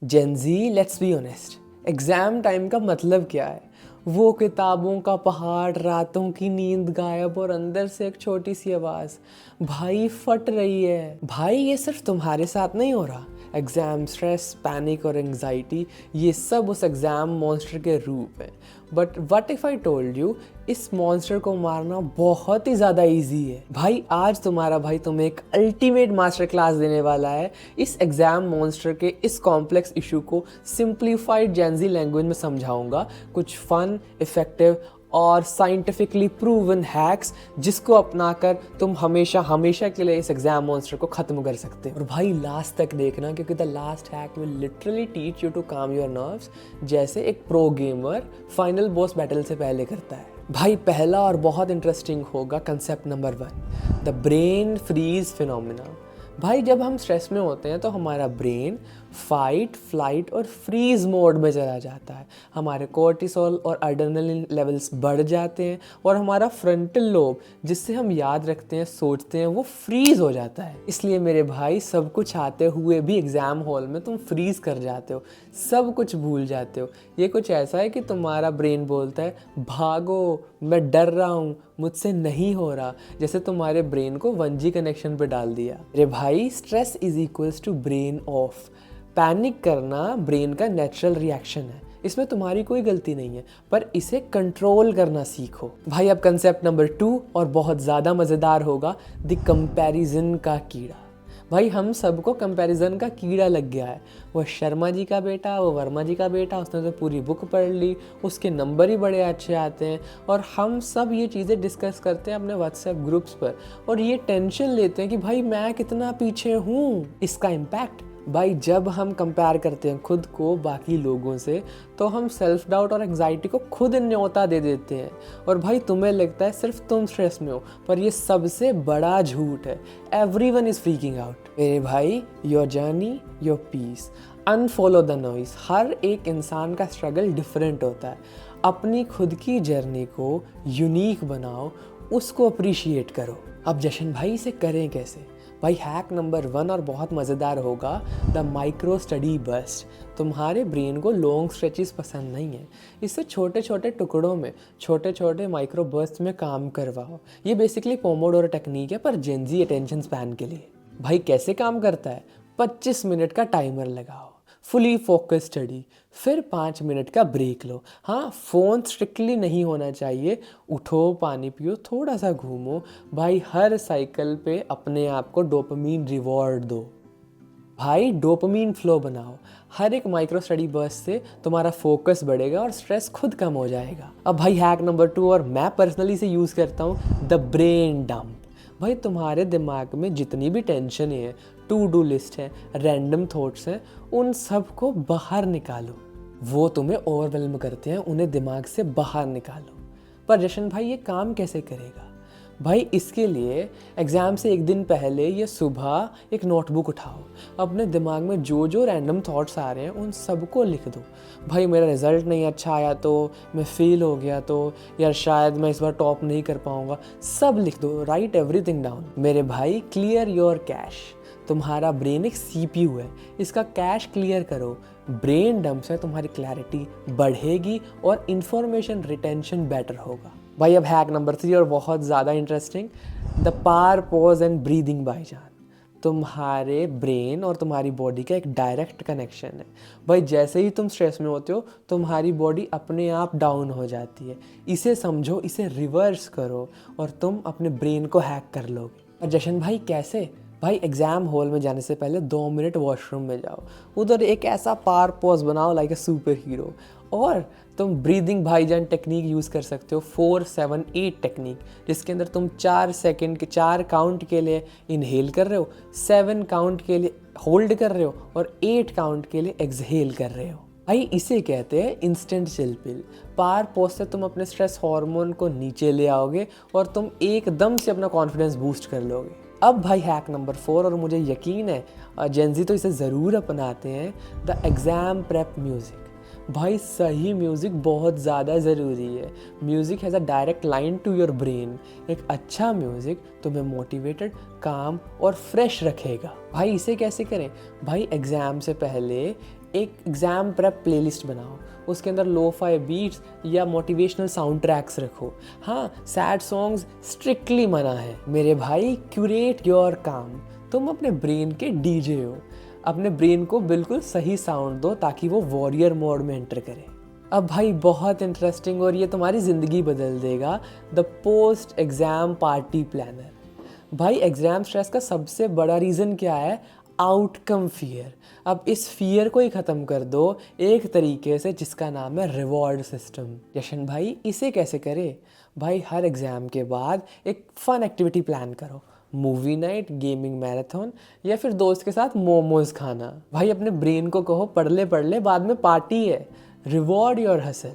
Gen Z, let's be honest, exam time का मतलब क्या है? वो किताबों का पहाड़, रातों की नींद गायब और अंदर से एक छोटी सी आवाज़, भाई फट रही है। भाई ये सिर्फ तुम्हारे साथ नहीं हो रहा। एग्ज़ाम स्ट्रेस, पैनिक और एंग्जाइटी, ये सब उस एग्ज़ाम मॉन्स्टर के रूप हैं। But what if I told you, इस मॉन्स्टर को मारना बहुत ही ज़्यादा इजी है। भाई आज तुम्हारा भाई तुम्हें एक अल्टीमेट मास्टर क्लास देने वाला है इस एग्ज़ाम मॉन्स्टर के इस कॉम्प्लेक्स इशू को सिंप्लीफाइड जेन-ज़ी लैंग्वेज में समझाऊंगा। कुछ फन, इफेक्टिव और साइंटिफिकली प्रूवन हैक्स जिसको अपनाकर तुम हमेशा हमेशा के लिए इस एग्जाम मॉन्स्टर को खत्म कर सकते हो। और भाई लास्ट तक देखना, क्योंकि the last hack will literally teach you to calm your nerves, जैसे एक pro gamer final boss battle से पहले करता है। भाई पहला और बहुत इंटरेस्टिंग होगा concept number 1, the brain freeze phenomena. भाई जब हम स्ट्रेस में होते हैं तो हमारा ब्रेन फाइट, फ्लाइट और फ्रीज मोड में चला जाता है। हमारे कोर्टिसोल और एड्रेनलिन लेवल्स बढ़ जाते हैं और हमारा फ्रंटल लोब, जिससे हम याद रखते हैं, सोचते हैं, वो फ्रीज हो जाता है। इसलिए मेरे भाई सब कुछ आते हुए भी एग्ज़ाम हॉल में तुम फ्रीज कर जाते हो, सब कुछ भूल जाते हो। ये कुछ ऐसा है कि तुम्हारा ब्रेन बोलता है भागो, मैं डर रहा हूँ, मुझसे नहीं हो रहा, जैसे तुम्हारे ब्रेन को 1G कनेक्शन पे डाल दिया। अरे भाई stress is equals to brain off. Panic करना ब्रेन का नेचुरल रिएक्शन है, इसमें तुम्हारी कोई गलती नहीं है, पर इसे कंट्रोल करना सीखो। भाई अब कंसेप्ट नंबर 2 और बहुत ज़्यादा मज़ेदार होगा, द कंपैरिजन का कीड़ा। भाई हम सबको कंपैरिजन का कीड़ा लग गया है। वो शर्मा जी का बेटा, वो वर्मा जी का बेटा, उसने तो पूरी बुक पढ़ ली, उसके नंबर ही बड़े अच्छे आते हैं, और हम सब ये चीज़ें डिस्कस करते हैं अपने व्हाट्सएप ग्रुप्स पर, और ये टेंशन लेते हैं कि भाई मैं कितना पीछे हूँ। इसका इम्पैक्ट, भाई जब हम कंपेयर करते हैं खुद को बाकी लोगों से, तो हम सेल्फ डाउट और एंग्जाइटी को खुद न्योता दे देते हैं। और भाई तुम्हें लगता है सिर्फ तुम स्ट्रेस में हो, पर ये सबसे बड़ा झूठ है। Everyone is freaking out. मेरे भाई, your journey your peace, unfollow the noise. हर एक इंसान का स्ट्रगल डिफरेंट होता है। अपनी खुद की जर्नी को यूनिक बनाओ, उसको अप्रिशिएट करो। अब जशन भाई इसे करें कैसे? भाई हैक नंबर 1 और बहुत मज़ेदार होगा, द माइक्रो स्टडी बर्स्ट। तुम्हारे ब्रेन को लॉन्ग स्ट्रेचेस पसंद नहीं है, इससे छोटे छोटे टुकड़ों में, छोटे छोटे माइक्रो बर्स्ट में काम करवाओ। ये बेसिकली पोमोडोरो टेक्निक है, पर जेन-ज़ी अटेंशन स्पैन के लिए। भाई कैसे काम करता है? 25 मिनट का टाइमर लगाओ, फुली फोकस स्टडी, फिर 5 मिनट का ब्रेक लो। हाँ, फ़ोन स्ट्रिक्टली नहीं होना चाहिए। उठो, पानी पियो, थोड़ा सा घूमो। भाई हर साइकिल पे अपने आप को डोपामीन रिवॉर्ड दो। भाई डोपामीन फ्लो बनाओ। हर एक माइक्रो स्टडी बर्स्ट से तुम्हारा फोकस बढ़ेगा और स्ट्रेस खुद कम हो जाएगा। अब भाई हैक नंबर 2, और मैं पर्सनली इसे यूज़ करता हूँ, द ब्रेन डंप। भाई तुम्हारे दिमाग में जितनी भी टेंशन है, टू डू लिस्ट है, रैंडम थॉट्स हैं, उन सब को बाहर निकालो। वो तुम्हें ओवरवेल्म करते हैं, उन्हें दिमाग से बाहर निकालो। पर जशन भाई ये काम कैसे करेगा? भाई इसके लिए एग्ज़ाम से एक दिन पहले या सुबह एक नोटबुक उठाओ, अपने दिमाग में जो जो रैंडम थॉट्स आ रहे हैं उन सबको लिख दो। भाई मेरा रिज़ल्ट नहीं अच्छा आया तो, मैं फेल हो गया तो, यार शायद मैं इस बार टॉप नहीं कर पाऊँगा, सब लिख दो। Right everything down. मेरे भाई क्लियर योर कैश। तुम्हारा ब्रेन एक CPU है, इसका कैश क्लियर करो। ब्रेन डंप से तुम्हारी क्लैरिटी बढ़ेगी और इंफॉर्मेशन रिटेंशन बेटर होगा। भाई अब हैक नंबर 3 और बहुत ज़्यादा इंटरेस्टिंग, द पार पॉज एंड ब्रीदिंग बाईजान। तुम्हारे ब्रेन और तुम्हारी बॉडी का एक डायरेक्ट कनेक्शन है। भाई जैसे ही तुम स्ट्रेस में होते हो, तुम्हारी बॉडी अपने आप डाउन हो जाती है। इसे समझो, इसे रिवर्स करो और तुम अपने ब्रेन को हैक कर लोगे। और जशन भाई कैसे? भाई एग्ज़ाम हॉल में जाने से पहले 2 मिनट वॉशरूम में जाओ, उधर एक ऐसा पार पॉज बनाओ लाइक अ सुपर हीरो, और तुम ब्रीदिंग भाईजान टेक्निक यूज़ कर सकते हो, 4-7-8 टेक्निक, जिसके अंदर तुम 4 सेकंड के 4 काउंट के लिए इनहेल कर रहे हो, 7 काउंट के लिए होल्ड कर रहे हो और 8 काउंट के लिए एक्सहेल कर रहे हो। भाई इसे कहते हैं इंस्टेंट चिल पिल। पार पॉज से तुम अपने स्ट्रेस हार्मोन को नीचे ले आओगे और तुम एकदम से अपना कॉन्फिडेंस बूस्ट कर लोगे। अब भाई हैक नंबर 4, और मुझे यकीन है जेन-ज़ी तो इसे ज़रूर अपनाते हैं, द एग्ज़ाम प्रेप म्यूज़िक। भाई सही म्यूज़िक बहुत ज़्यादा ज़रूरी है। Music has a direct line to your brain. एक अच्छा म्यूज़िक तुम्हें मोटिवेटेड, काम और फ्रेश रखेगा। भाई इसे कैसे करें? भाई एग्ज़ाम से पहले एक एग्ज़ाम प्रेप प्लेलिस्ट बनाओ, उसके अंदर लो-फाई बीट्स या मोटिवेशनल साउंड ट्रैक्स रखो। हाँ, सैड सॉन्ग्स स्ट्रिक्टली मना है मेरे भाई। क्यूरेट योर काम, तुम अपने ब्रेन के डीजे हो। अपने ब्रेन को बिल्कुल सही साउंड दो ताकि वो वॉरियर मोड में एंटर करे। अब भाई बहुत इंटरेस्टिंग और ये तुम्हारी ज़िंदगी बदल देगा, the post exam party planner. भाई एग्ज़ाम स्ट्रेस का सबसे बड़ा रीज़न क्या है? Outcome fear. अब इस फियर को ही ख़त्म कर दो एक तरीके से जिसका नाम है रिवॉर्ड सिस्टम। जशन भाई इसे कैसे करे? भाई हर एग्ज़ाम के बाद एक फ़न एक्टिविटी प्लान करो, मूवी नाइट, गेमिंग मैराथन या फिर दोस्त के साथ मोमोज खाना। भाई अपने ब्रेन को कहो पढ़ ले बाद में पार्टी है। Reward your hustle.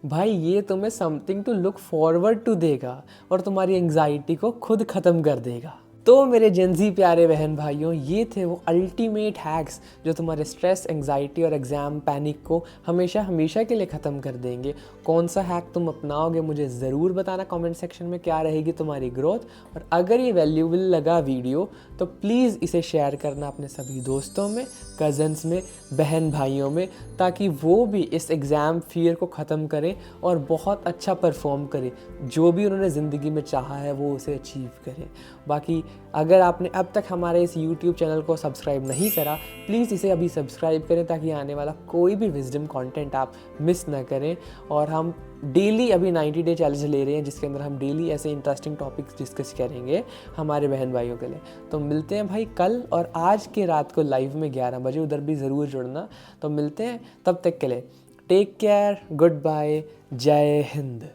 भाई ये तुम्हें something to look forward to देगा और तुम्हारी एंग्जाइटी को खुद ख़त्म कर देगा। तो मेरे जेंजी प्यारे बहन भाइयों, ये थे वो अल्टीमेट हैक्स जो तुम्हारे स्ट्रेस, एंग्जाइटी और एग्ज़ाम पैनिक को हमेशा हमेशा के लिए ख़त्म कर देंगे। कौन सा हैक तुम अपनाओगे मुझे ज़रूर बताना कमेंट सेक्शन में, क्या रहेगी तुम्हारी ग्रोथ। और अगर ये वैल्यूबल लगा वीडियो तो प्लीज़ इसे शेयर करना अपने सभी दोस्तों में, कज़न्स में, बहन भाइयों में, ताकि वो भी इस एग्ज़ाम फियर को ख़त्म करें और बहुत अच्छा परफॉर्म करें। जो भी उन्होंने ज़िंदगी में चाहा है वो उसे अचीव करें। बाकी अगर आपने अब तक हमारे इस YouTube चैनल को सब्सक्राइब नहीं करा, प्लीज़ इसे अभी सब्सक्राइब करें ताकि आने वाला कोई भी विजडम कंटेंट आप मिस ना करें। और हम डेली अभी 90 डे चैलेंज ले रहे हैं जिसके अंदर हम डेली ऐसे इंटरेस्टिंग टॉपिक्स डिस्कस करेंगे हमारे बहन भाइयों के लिए। तो मिलते हैं भाई कल और आज के रात को लाइव में 11 बजे, उधर भी ज़रूर जुड़ना। तो मिलते हैं, तब तक के लिए टेक केयर, गुड बाय, जय हिंद।